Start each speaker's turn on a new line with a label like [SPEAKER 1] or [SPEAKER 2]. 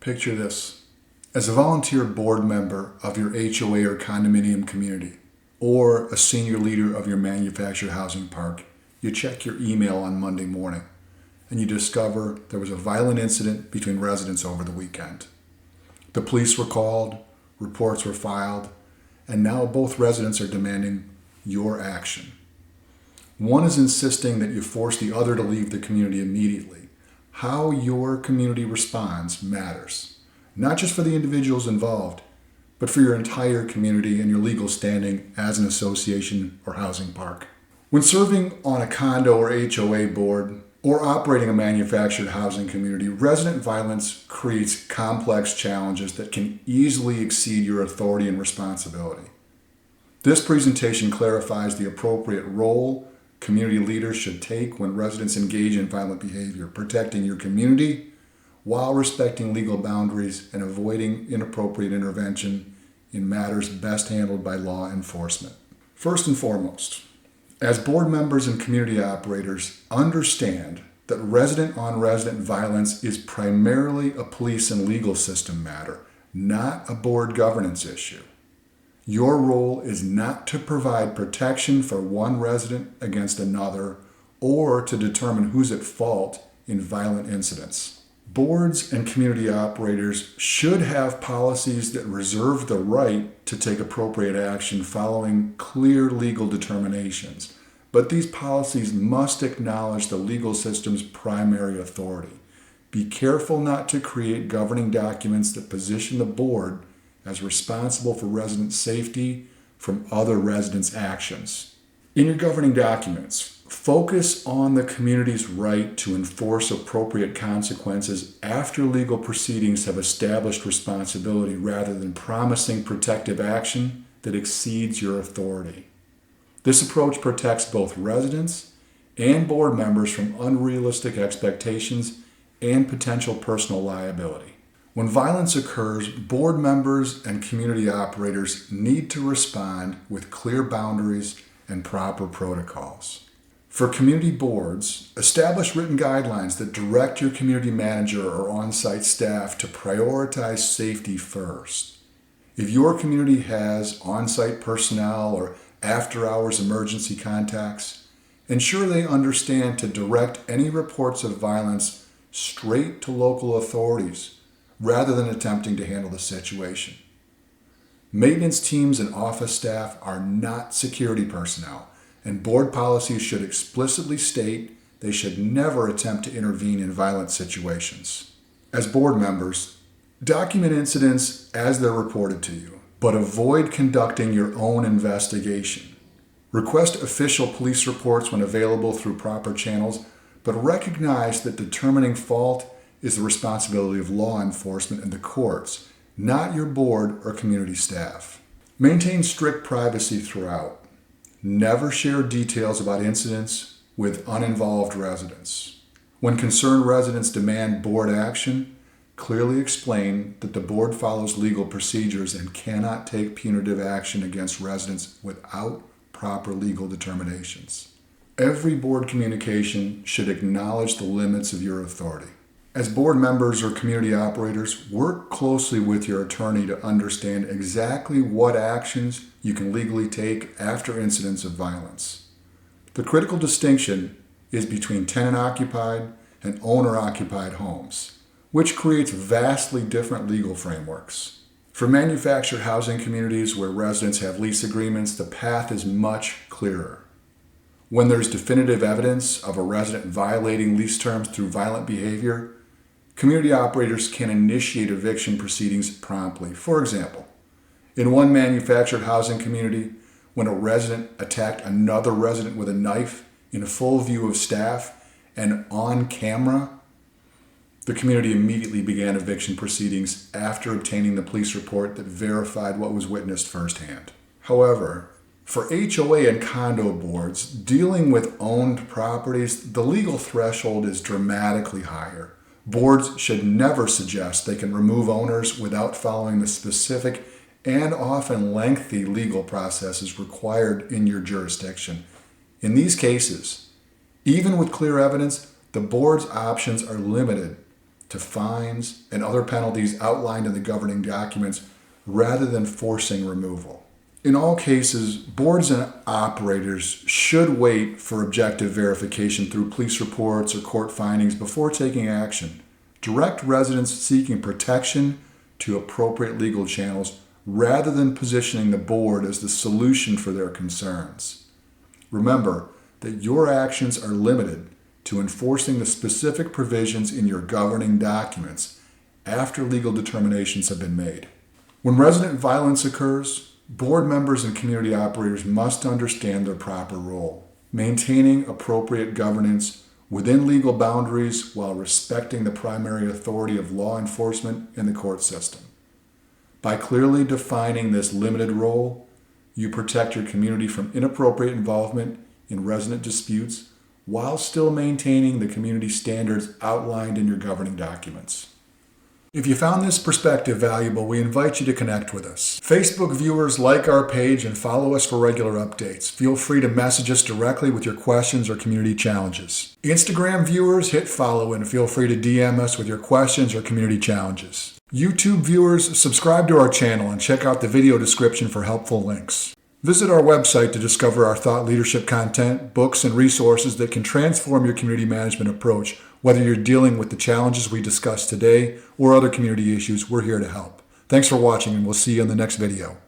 [SPEAKER 1] Picture this. As a volunteer board member of your HOA or condominium community, or a senior leader of your manufactured housing park, you check your email on Monday morning and you discover there was a violent incident between residents over the weekend. The police were called, reports were filed, and now both residents are demanding your action. One is insisting that you force the other to leave the community immediately. How your community responds matters, not just for the individuals involved, but for your entire community and your legal standing as an association or housing park. When serving on a condo or HOA board or operating a manufactured housing community, resident violence creates complex challenges that can easily exceed your authority and responsibility. This presentation clarifies the appropriate role community leaders should take when residents engage in violent behavior, protecting your community while respecting legal boundaries and avoiding inappropriate intervention in matters best handled by law enforcement. First and foremost, as board members and community operators, understand that resident-on-resident violence is primarily a police and legal system matter, not a board governance issue. Your role is not to provide protection for one resident against another or to determine who's at fault in violent incidents. Boards and community operators should have policies that reserve the right to take appropriate action following clear legal determinations. But these policies must acknowledge the legal system's primary authority. Be careful not to create governing documents that position the board as responsible for resident safety from other residents' actions. In your governing documents, focus on the community's right to enforce appropriate consequences after legal proceedings have established responsibility rather than promising protective action that exceeds your authority. This approach protects both residents and board members from unrealistic expectations and potential personal liability. When violence occurs, board members and community operators need to respond with clear boundaries and proper protocols. For community boards, establish written guidelines that direct your community manager or on-site staff to prioritize safety first. If your community has on-site personnel or after-hours emergency contacts, ensure they understand to direct any reports of violence straight to local authorities rather than attempting to handle the situation. Maintenance teams and office staff are not security personnel, and board policies should explicitly state they should never attempt to intervene in violent situations. As board members, document incidents as they're reported to you, but avoid conducting your own investigation. Request official police reports when available through proper channels, but recognize that determining fault is the responsibility of law enforcement and the courts, not your board or community staff. Maintain strict privacy throughout. Never share details about incidents with uninvolved residents. When concerned residents demand board action, clearly explain that the board follows legal procedures and cannot take punitive action against residents without proper legal determinations. Every board communication should acknowledge the limits of your authority. As board members or community operators, work closely with your attorney to understand exactly what actions you can legally take after incidents of violence. The critical distinction is between tenant-occupied and owner-occupied homes, which creates vastly different legal frameworks. For manufactured housing communities where residents have lease agreements, the path is much clearer. When there's definitive evidence of a resident violating lease terms through violent behavior, community operators can initiate eviction proceedings promptly. For example, in one manufactured housing community, when a resident attacked another resident with a knife in full view of staff and on camera, the community immediately began eviction proceedings after obtaining the police report that verified what was witnessed firsthand. However, for HOA and condo boards, dealing with owned properties, the legal threshold is dramatically higher. Boards should never suggest they can remove owners without following the specific and often lengthy legal processes required in your jurisdiction. In these cases, even with clear evidence, the board's options are limited to fines and other penalties outlined in the governing documents rather than forcing removal. In all cases, boards and operators should wait for objective verification through police reports or court findings before taking action. Direct residents seeking protection to appropriate legal channels rather than positioning the board as the solution for their concerns. Remember that your actions are limited to enforcing the specific provisions in your governing documents after legal determinations have been made. When resident violence occurs, board members and community operators must understand their proper role, maintaining appropriate governance within legal boundaries while respecting the primary authority of law enforcement and the court system. By clearly defining this limited role, you protect your community from inappropriate involvement in resident disputes while still maintaining the community standards outlined in your governing documents. If you found this perspective valuable, we invite you to connect with us. Facebook viewers, like our page and follow us for regular updates. Feel free to message us directly with your questions or community challenges. Instagram viewers, hit follow and feel free to DM us with your questions or community challenges. YouTube viewers, subscribe to our channel and check out the video description for helpful links. Visit our website to discover our thought leadership content, books, and resources that can transform your community management approach. Whether you're dealing with the challenges we discussed today or other community issues, we're here to help. Thanks for watching, and we'll see you in the next video.